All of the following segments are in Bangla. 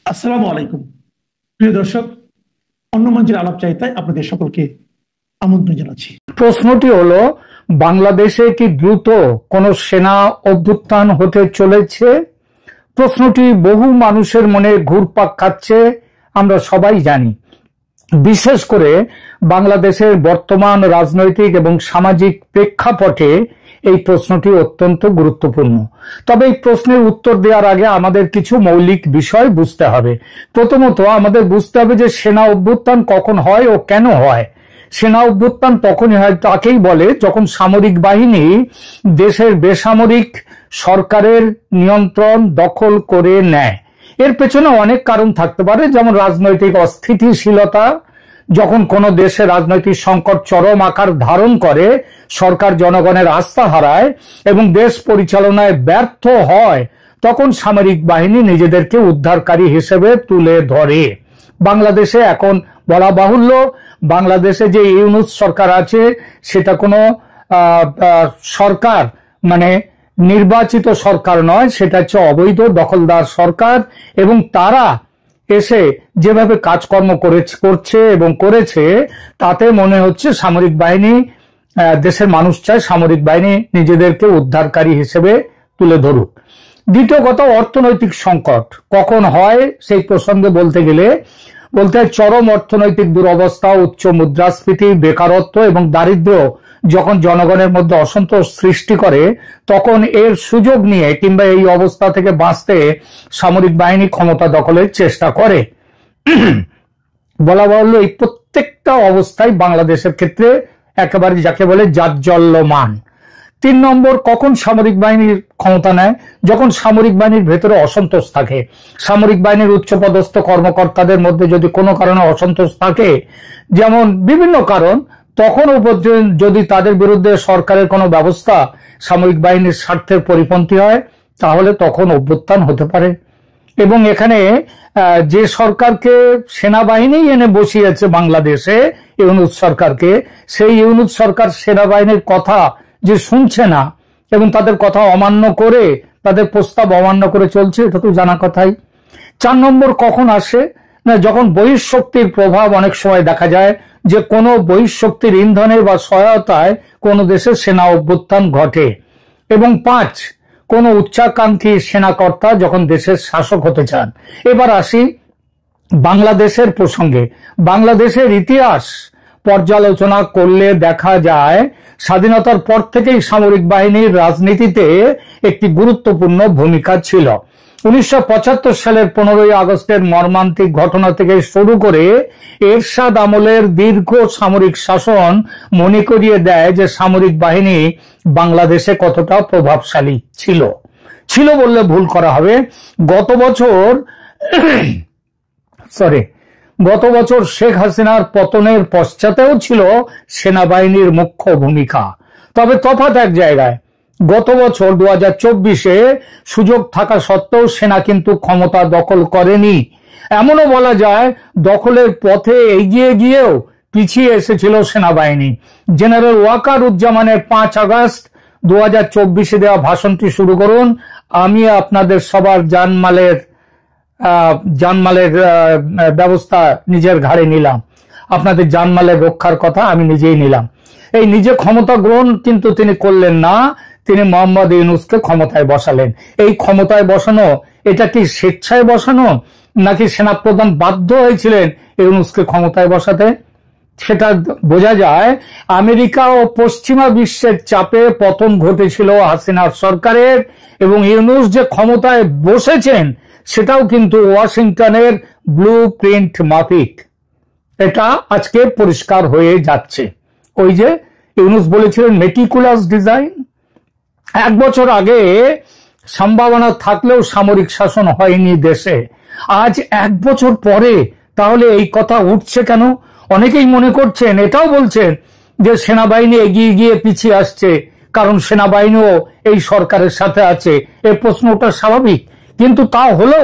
আসসালামু আলাইকুম প্রিয় দর্শক, অন্য মঞ্চের আলাপচারিতায় আপনাদের সকলকে আমন্ত্রণ জানাচ্ছি। প্রশ্নটি হলো, বাংলাদেশে কি দ্রুত কোনো সেনা অভ্যুত্থান হতে চলেছে? প্রশ্নটি বহু মানুষের মনে ঘুরপাক খাচ্ছে, আমরা সবাই জানি। বিশেষ করে বাংলাদেশের বর্তমান রাজনৈতিক এবং সামাজিক প্রেক্ষাপটে এই প্রশ্নটি অত্যন্ত গুরুত্বপূর্ণ। তবে এই প্রশ্নের উত্তর দেওয়ার আগে আমাদের কিছু মৌলিক বিষয় বুঝতে হবে। প্রথমত আমাদের বুঝতে হবে যে সেনা অভ্যুত্থান কখন হয় ও কেন হয়। সেনা অভ্যুত্থান তখনই হয়, তাকেই বলে যখন সামরিক বাহিনী দেশের বেসামরিক সরকারের নিয়ন্ত্রণ দখল করে নেয়। এর পেছনে অনেক কারণ থাকতে পারে, যেমন রাজনৈতিক অস্থিতিশীলতা, যখন কোনো দেশে রাজনৈতিক সংকট চরম আকার ধারণ করে, সরকার জনগণের আস্থা হারায় এবং দেশ পরিচালনায় ব্যর্থ হয়, তখন সামরিক বাহিনী নিজেদেরকে উদ্ধারকারী হিসেবে তুলে ধরে। বাংলাদেশে এখন বলা বাহুল্য, বাংলাদেশে যে ইউনূস সরকার আছে সেটা কোনো সরকার মানে নির্বাচিত সরকার নয়, সেটা হচ্ছে অবৈধ দখলদার সরকার। এবং তারা এসে যেভাবে কাজকর্ম করছে এবং করেছে, তাতে মনে হচ্ছে সামরিক বাহিনী, দেশের মানুষ চায় সামরিক বাহিনী নিজেদেরকে উদ্ধারকারী হিসেবে তুলে ধরুক। দ্বিতীয় কথা, অর্থনৈতিক সংকট কখন হয় সেই প্রসঙ্গে বলতে গেলে চরম অর্থনৈতিক দুরবস্থা, উচ্চ মুদ্রাস্ফীতি, বেকারত্ব এবং দারিদ্র্য যখন জনগণের মধ্যে অসন্তোষ সৃষ্টি করে, তখন এর সুযোগ নিয়ে কিংবা এই অবস্থা থেকে বাঁচতে সামরিক বাহিনী ক্ষমতা দখলের চেষ্টা করে। বলা বাহুল্য, এই প্রত্যেকটা অবস্থায় বাংলাদেশের ক্ষেত্রে একেবারে যাকে বলে জাজ্জল্যমান। 3 নম্বর, কখন সামরিক বাহিনীর ক্ষমতা নেয়? যখন সামরিক বাহিনীর ভেতরে অসন্তোষ থাকে। সামরিক বাহিনীর উচ্চপদস্থ কর্মকর্তাদের মধ্যে যদি কোনো কারণে অসন্তোষ থাকে, যেমন বিভিন্ন কারণ, তখন যদি তাদের বিরুদ্ধে সরকারের কোনো ব্যবস্থা সামরিক বাহিনীর স্বার্থের পরিপন্থী হয়, তাহলে তখন অভ্যুত্থান হতে পারে। এবং এখানে যে সরকারকে সেনাবাহিনী এনে বসিয়েছে বাংলাদেশে, ইউনূস সরকারকে, সেই ইউনূস সরকার সেনাবাহিনীর কথা যে শুনছে না এবং তাদের কথা অমান্য করে, তাদের প্রস্তাব অমান্য করে চলছে, এটা তো জানা কথাই। 4 নম্বর, কখন আসে না, যখন বহিঃশক্তির প্রভাব অনেক সময় দেখা যায় যে কোনো বহিঃশক্তির ইন্ধনে বা সহায়তায় কোনো দেশের সেনা অভ্যুত্থান ঘটে। এবং 5, কোনো উচ্চাকাঙ্ক্ষী সেনাকর্তা যখন দেশের শাসক হতে চান। এবার আসি বাংলাদেশের প্রসঙ্গে। বাংলাদেশের ইতিহাস পর্যালোচনা করলে দেখা যায়, স্বাধীনতার পর থেকেই সামরিক বাহিনীর রাজনীতিতে একটি গুরুত্বপূর্ণ ভূমিকা ছিল। 1975 সালের 15ই আগস্টের মর্মান্তিক ঘটনা থেকে শুরু করে এরশাদ আমলের দীর্ঘ সামরিক শাসন মনে করিয়ে দেয় যে সামরিক বাহিনী বাংলাদেশে কতটা প্রভাবশালী ছিল বললে ভুল করা হবে। গত বছর শেখ হাসিনার পতনের পশ্চাতেও ছিল সেনাবাহিনীর মুখ্য ভূমিকা। তবে তফাৎ এক জায়গায়, গত বছর 2024-এ সুযোগ থাকা সত্ত্বেও সেনা কিন্তু ক্ষমতা দখল করেনি। এমনও বলা যায়, দখলের পথে এগিয়ে গিয়েও পিছিয়ে এসেছিল সেনাবাহিনী। জেনারেল ওয়াকারুজ্জামানের 5 আগস্ট 2024-এ দেওয়া ভাষণটি শুরু করুন, আমি আপনাদের সবার জানমালের ব্যবস্থা নিজের ঘাড়ে নিলাম, আপনাদের জানমালের রক্ষার কথা আমি নিজেই নিলাম। এই নিজে ক্ষমতা গ্রহণ কিন্তু তিনি করলেন না, তিনি মোহাম্মদ ইউনূসকে ক্ষমতায় বসালেন। এই ক্ষমতায় বসানো, এটা কি স্বেচ্ছায় বসানো নাকি সেনাপ্রধান বাধ্য হয়েছিলেন ইউনূসকে ক্ষমতায় বসাতে? সেটা বোঝা যায় আমেরিকা ও পশ্চিমা বিশ্বের চাপে পতন ঘটেছিল হাসিনার সরকারের, এবং ইউনূস যে ক্ষমতায় বসেছেন সেটাও কিন্তু ওয়াশিংটনের ব্লু প্রিন্ট মাফিক। এটা আজকে পরিষ্কার হয়ে যাচ্ছে। ওই যে ইউনূস বলেছিলেন মেটিকুলাস ডিজাইন। 1 বছর আগে সম্ভাবনা থাকলেও সামরিক শাসন হয়নি দেশে, আজ 1 বছর পরে তাহলে এই কথা উঠছে কেন? অনেকেই মনে করছেন, এটাও বলছেন যে সেনাবাহিনী এগিয়ে গিয়ে পিছিয়ে আসছে, কারণ সেনাবাহিনীও এই সরকারের সাথে আছে। এই প্রশ্নটা স্বাভাবিক, কিন্তু তা হলো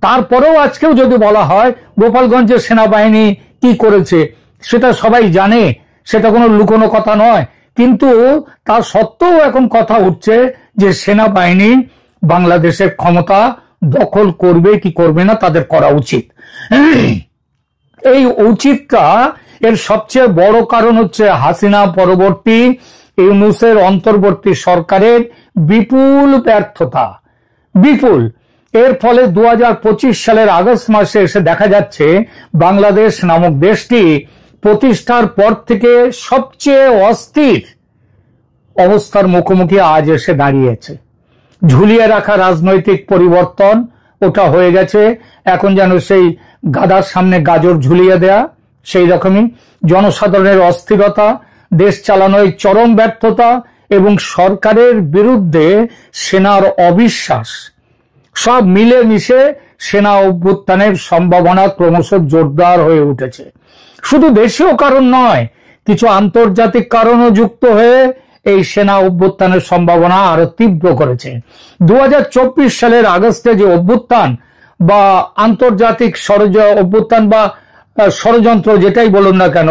তারপরেও আজকেও যদি বলা হয় গোপালগঞ্জের সেনাবাহিনী কি করেছে সেটা সবাই জানে, সেটা কোনো লুকোনো কথা নয়। কিন্তু তা সত্ত্বেও এখন কথা উঠছে যে সেনাবাহিনী বাংলাদেশের ক্ষমতা দখল করবে কি করবে না তাদের করা উচিত। এই উচিতটা এর সবচেয়ে বড় কারণ হচ্ছে হাসিনা পরবর্তী ইউনূসের অন্তর্বর্তী সরকারের বিপুল ব্যর্থতা। বিপুল। এর ফলে 2025 সালের আগস্ট মাসে এসে দেখা যাচ্ছে বাংলাদেশ নামক দেশটি প্রতিষ্ঠার পর থেকে সবচেয়ে অস্থির অবস্থার মুখোমুখি আজ এসে দাঁড়িয়েছে। ঝুলিয়ে রাখা রাজনৈতিক পরিবর্তন ওটা হয়ে গেছে এখন যেন সেই গাদার সামনে গাজর ঝুলিয়ে দেয়া, সেই রকমই জনসাধারণের অস্থিরতা, দেশ চালানোয় চরম ব্যর্থতা এবং সরকারের বিরুদ্ধে সেনার অবিশ্বাস সব মিলে মিশে সেনা অভ্যুত্থানের সম্ভাবনা ক্রমশ জোরদার হয়ে উঠেছে। শুধু দেশীয় কারণ নয়, কিছু আন্তর্জাতিক কারণও যুক্ত হয়ে এই সেনা অভ্যুত্থানের সম্ভাবনা আরো তীব্র করেছে। 2024 সালের আগস্টে যে অভ্যুত্থান বা আন্তর্জাতিক অভ্যুত্থান বা ষড়যন্ত্র যেটাই বলুন না কেন,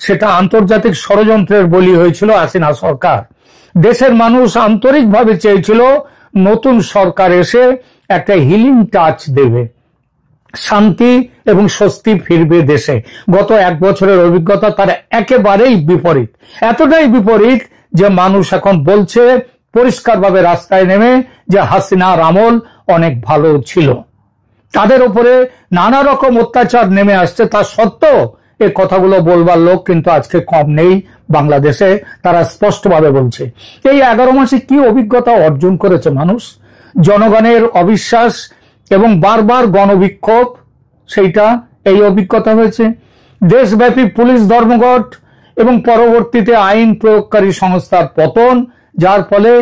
সেটা আন্তর্জাতিক ষড়যন্ত্রের বলি হয়েছিল হাসিনা সরকার। দেশের মানুষ আন্তরিকভাবে চেয়েছিল নতুন সরকার এসে একটা হিলিং টাচ দেবে, শান্তি এবং স্বস্তি ফিরবে দেশে। গত 1 বছরের অভিজ্ঞতা তার একেবারেই বিপরীত। এতটাই বিপরীত যে মানুষ এখন বলছে পরিষ্কারভাবে রাস্তায় নেমে যে হাসিনার আমল অনেক ভালো ছিল। তাদের উপরে নানা রকম অত্যাচার নেমে আসছে, তা সত্ত্বেও এই কথাগুলো বলবার লোক কিন্তু আজকে কম নেই বাংলাদেশে। তারা স্পষ্টভাবে বলছে এই 11 মাসে কি অভিজ্ঞতা অর্জন করেছে মানুষ। জনগণের অবিশ্বাস এবং বারবার গণবিক্ষোভ, সেইটা এই অভিজ্ঞতা হয়েছে। দেশব্যাপী পুলিশ ধর্মঘট এবং পরবর্তীতে আইন প্রয়োগকারী সংস্থার পতন, যার ফলে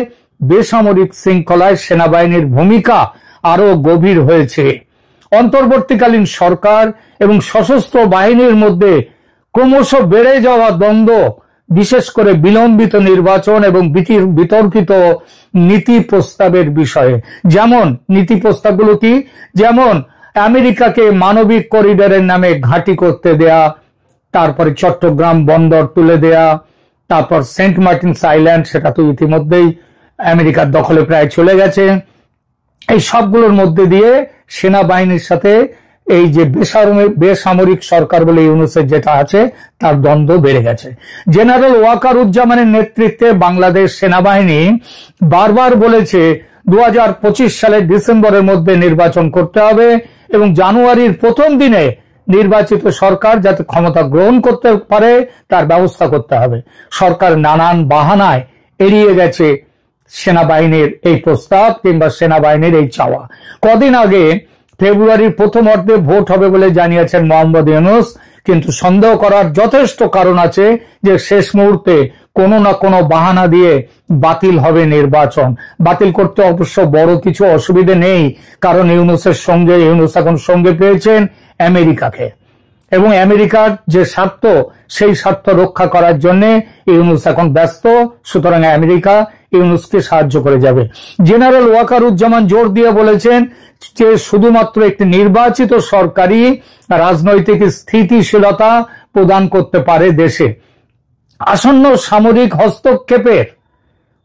বেসামরিক শৃঙ্খলায় সেনাবাহিনীর ভূমিকা আরো গভীর হয়েছে। অন্তর্বর্তীকালীন সরকার এবং সশস্ত্র বাহিনীর মধ্যে ক্রমশ বেড়ে যাওয়া দ্বন্দ্ব, বিশেষ করে বিলম্বিত নির্বাচন এবং বিতর্কিত নীতি প্রস্তাবের বিষয়ে। যেমন নীতি প্রস্তাবগুলো কি? যেমন আমেরিকাকে মানবিক করিডোরের নামে ঘাঁটি করতে দেয়া, তারপরে চট্টগ্রাম বন্দর তুলে দেয়া, তারপর সেন্ট মার্টিনস আইল্যান্ড, সেটা তো ইতিমধ্যেই আমেরিকার দখলে প্রায় চলে গেছে। এই সবগুলোর মধ্যে দিয়ে সেনাবাহিনীর সাথে এই যে বেসামরিক সরকার বলে ইউনূসের যেটা আছে তার দ্বন্দ্ব বেড়ে গেছে। জেনারেল ওয়াকারুজ্জামানের নেতৃত্বে বাংলাদেশ সেনাবাহিনী বারবার বলেছে 2025 সালের ডিসেম্বরের মধ্যে নির্বাচন করতে হবে এবং জানুয়ারির প্রথম দিনে নির্বাচিত সরকার যাতে ক্ষমতা গ্রহণ করতে পারে তার ব্যবস্থা করতে হবে। সরকার নানান বাহানায় এড়িয়ে গেছে সেনাবাহিনীর এই প্রস্তাব কিংবা সেনাবাহিনীর এই চাওয়া। কদিন আগে ফেব্রুয়ারির প্রথম অর্ধে ভোট হবে বলে জানিয়েছেন মোহাম্মদ ইউনূস, কিন্তু সন্দেহ করার যথেষ্ট কারণ আছে যে শেষ মুহূর্তে কোনো না কোনো বাহানা দিয়ে বাতিল হবে নির্বাচন। বাতিল করতে অবশ্য বড় কিছু অসুবিধে নেই, কারণ ইউনূস এখন সঙ্গে পেয়েছেন আমেরিকাকে এবং আমেরিকার যে স্বার্থ সেই স্বার্থ রক্ষা করার জন্য ইউনূস এখন ব্যস্ত। সুতরাং আমেরিকা ইউনূসকে সাহায্য করে যাবে। জেনারেল ওয়াকারুজ্জামান জোর দিয়ে বলেছেন যে শুধুমাত্র একটি নির্বাচিত সরকারই রাজনৈতিক স্থিতিশীলতা প্রদান করতে পারে দেশে। আসন্ন সামরিক হস্তক্ষেপের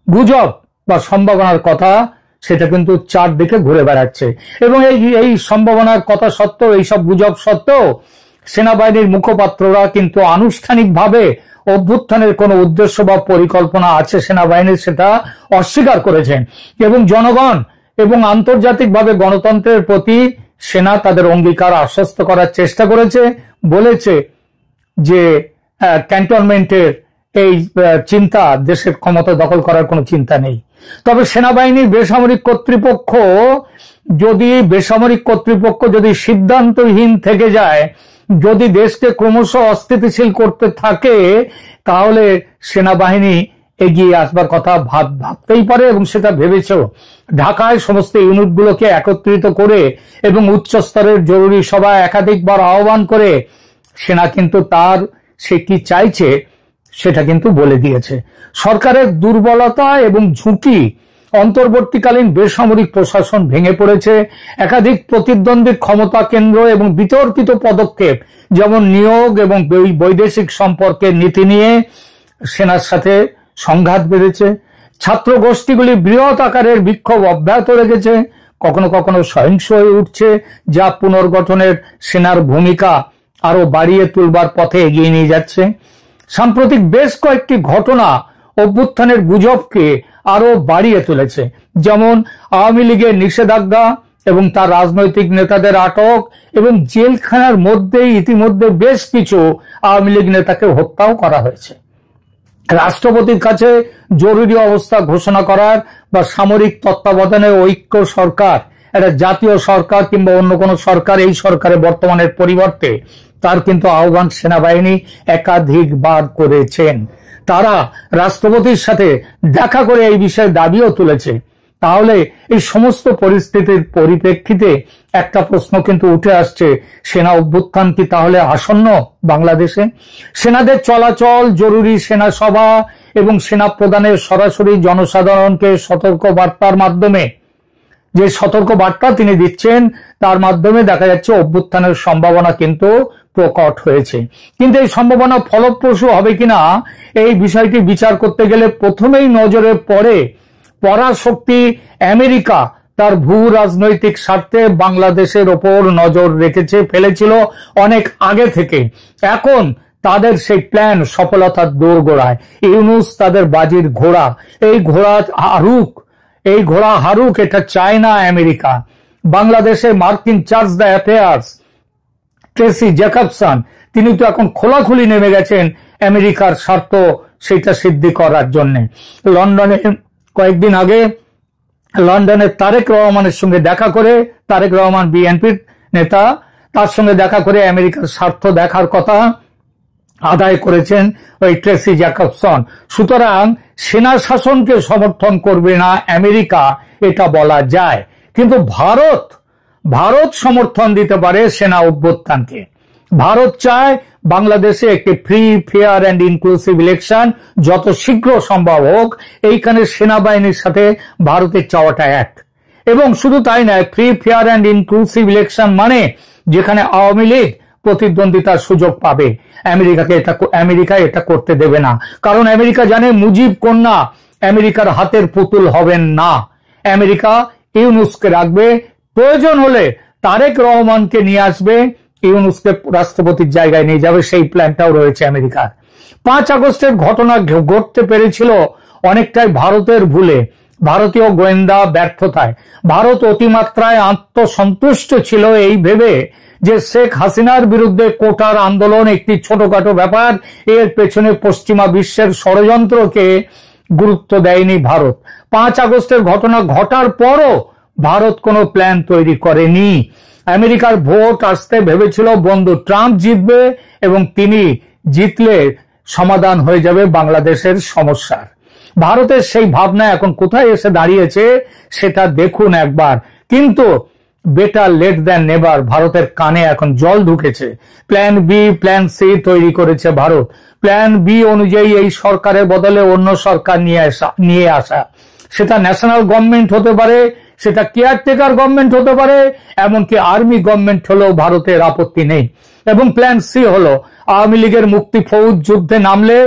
গুজব বা সম্ভাবনার কথা সেটা কিন্তু চারদিকে ঘুরে বেড়াচ্ছে এবং এই সম্ভাবনার কথা সত্ত্বেও, এইসব গুজব সত্ত্বেও সেনাবাহিনীর মুখপাত্ররা কিন্তু আনুষ্ঠানিকভাবে অভ্যুত্থানের কোন উদ্দেশ্য বা পরিকল্পনা আছে সেনাবাহিনীর সেটা অস্বীকার করেছেন এবং জনগণ এবং আন্তর্জাতিকভাবে গণতন্ত্রের প্রতি সেনা তাদের অঙ্গীকার আশ্বস্ত করার চেষ্টা করেছে। বলেছে যে ক্যান্টনমেন্টের এই চিন্তা, দেশের ক্ষমতা দখল করার কোনো চিন্তা নেই। তবে সেনাবাহিনীর বেসামরিক কর্তৃপক্ষ যদি সিদ্ধান্তহীন থেকে যায়, যদি দেশকে ক্রমশ অস্থিতিশীল করতে থাকে, তাহলে সেনাবাহিনী এগিয়ে আসবার কথা ভাবতেই পারে এবং সেটা ভেবেছেও। ঢাকায় সমস্ত ইউনিটগুলোকে একত্রিত করে এবং উচ্চ স্তরের জরুরি সভা একাধিকবার আহ্বান করে সেনা কিন্তু সে কি চাইছে সেটা কিন্তু বলে দিয়েছে। সরকারের দুর্বলতা এবং ঝুঁকি, অন্তর্বর্তীকালীন বেসামরিক প্রশাসন ভেঙে পড়েছে, একাধিক প্রতিদ্বন্দ্বী ক্ষমতা কেন্দ্র এবং বিতর্কিত পদক্ষেপ যেমন নিয়োগ এবং বৈদেশিক সম্পর্কের নীতি নিয়ে সেনার সাথে সংঘাত বেড়েছে। ছাত্র গোষ্ঠীগুলি বৃহৎ আকারের বিক্ষোভ অব্যাহত রেখেছে। কখনো কখনো সহিংস হয়ে উঠছে, যা পুনর্গঠনের সেনার ভূমিকা আরো বাড়িয়ে তুলবার পথে এগিয়ে নিয়ে যাচ্ছে। সাম্প্রতিক বেশ কয়েকটি ঘটনা অভ্যুত্থানের গুজবকে আরো বাড়িয়ে তুলেছে, যেমন আওয়ামী লীগের নিষেধাজ্ঞা এবং তার রাজনৈতিক নেতাদের আটক, এবং জেলখানার মধ্যেই ইতিমধ্যে বেশ কিছু আওয়ামী লীগ নেতাকে হত্যাও করা হয়েছে। রাষ্ট্রপতির কাছে জরুরি অবস্থা ঘোষণা করার বা সামরিক তত্ত্বাবধানে ঐক্য সরকার, একটা জাতীয় সরকার কিংবা অন্য কোনো সরকার, এই সরকারের বর্তমানের পরিবর্তে তার কিন্তু আহ্বান সেনাবাহিনী একাধিকবার করেছেন। তারা রাষ্ট্রপতির সাথে দেখা করে এই বিষয়ে দাবিও তুলেছে। তাহলে এই সমস্ত পরিস্থিতির পরিপ্রেক্ষিতে একটা প্রশ্ন কিন্তু উঠে আসছে, সেনা অভ্যুত্থান কি তাহলে আসন্ন বাংলাদেশে? সেনাদের চলাচল, জরুরি সেনা সভা এবং সেনা প্রধানের সরাসরি জনসাধারণকে সতর্ক বার্তার মাধ্যমে, যে সতর্ক বার্তা তিনি দিচ্ছেন তার মাধ্যমে দেখা যাচ্ছে অভ্যুত্থানের সম্ভাবনা কিন্তু প্রকট হয়েছে। কিন্তু এই সম্ভাবনা ফলপ্রসূ হবে কিনা এই বিষয়টি বিচার করতে গেলে প্রথমেই নজরে পড়ে পরাশক্তি আমেরিকা তার ভূ রাজনৈতিক স্বার্থে বাংলাদেশের ওপর নজর ফেলেছিল অনেক আগে থেকে। এখন তাদের সেই প্ল্যান সফলতার দোরগোড়ায়। ইউনূস তাদের বাজির ঘোড়া। এই ঘোড়া হারুক এটা চায় না আমেরিকা। বাংলাদেশে মার্কিন chargé d'affaires Tracy Jacobson তিনি তো এখন খোলাখুলি নেমে গেছেন আমেরিকার স্বার্থ সেটা সিদ্ধি করার জন্য। লন্ডনে কয়েকদিন আগে লন্ডনের তারেক রহমানের সঙ্গে দেখা করে, তারেক রহমান বিএনপির নেতা, তার সঙ্গে দেখা করে আমেরিকার স্বার্থ দেখার কথা আদায় করেছেন ওই ট্রেসি জ্যাকবসন। সুতরাং সেনা শাসনকে সমর্থন করবে না আমেরিকা এটা বলা যায়, কিন্তু ভারত সমর্থন দিতে পারে সেনা অভ্যুত্থানকে। ভারত চায় বাংলাদেশে একটি free, fair and inclusive election যত শীঘ্র সম্ভব হোক। এইখানে সেনাবাহিনীর সাথে ভারতের চাওয়াটা এক। এবং শুধু তাই নয়, free, fair and inclusive election মানে যেখানে আওয়ামী লীগ প্রতিদ্বন্দ্বিতার সুযোগ পাবে। আমেরিকা এটা করতে দেবে না, কারণ আমেরিকা জানে মুজিব কন্যা আমেরিকার হাতের পুতুল হবেন না। আমেরিকা ইউনূসকে রাখবে, প্রয়োজন হলে তারেক রহমানকে নিয়ে আসবে, ইউনূসকে রাষ্ট্রপতির জায়গায় নিয়ে যাবে, সেই প্ল্যানটাও রয়েছে আমেরিকার। 5 আগস্টের ঘটনা ঘটতে পেরেছিল অনেকটাই ভারতের ভুলে, ভারতীয় গোয়েন্দা ব্যর্থতায়। ভারত অতিমাত্রায় আত্মসন্তুষ্ট ছিল এই ভেবে যে শেখ হাসিনার বিরুদ্ধে কোটার আন্দোলন একটি ছোটখাটো ব্যাপার, এর পেছনে পশ্চিমা বিশ্বের ষড়যন্ত্রকে গুরুত্ব দেয়নি ভারত। 5 আগস্টের ঘটনা ঘটার পরও ভারত কোনো প্ল্যান তৈরি করেনি। আমেরিকার ভোট আসতে ভেবেছিল বন্ধু ট্রাম্প জিতবে এবং তিনি জিতলে সমাধান হয়ে যাবে বাংলাদেশের সমস্যার। ভারতের সেই ভাবনা এখন কোথায় এসে দাঁড়িয়েছে সেটা দেখুন একবার। কিন্তু বেটার লেট দ্যান নেভার, ভারতের কানে এখন জল ঢুকেছে। প্ল্যান বি, প্ল্যান সি তৈরি করেছে ভারত। প্ল্যান বি অনুযায়ী এই সরকারের বদলে অন্য সরকার নিয়ে আসা, সেটা ন্যাশনাল গভর্নমেন্ট হতে পারে, সেটা কেয়ারটেকার গভর্নমেন্ট হতে পারে, এমনকি আর্মি গভর্নমেন্ট হলেও ভারতের আপত্তি নেই। এবং প্ল্যান সি হলো আওয়ামী লীগের মুক্তি ফৌজ যুদ্ধে নামলে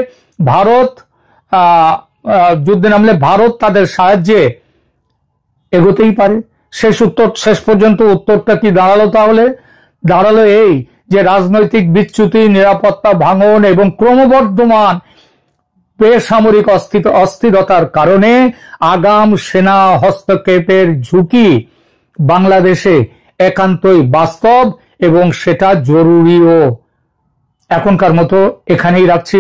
ভারত তাদের সাহায্যে এগোতেই পারে। শেষ পর্যন্ত উত্তরটা কি দাঁড়ালো? তাহলে দাঁড়ালো এই যে রাজনৈতিক বিচ্যুতি, নিরাপত্তা ভাঙন এবং ক্রমবর্ধমান বেসামরিক অস্থিরতার কারণে আগাম সেনা হস্তক্ষেপের ঝুঁকি বাংলাদেশে একান্তই বাস্তব এবং সেটা জরুরিও। এখনকার মতো এখানেই রাখছি।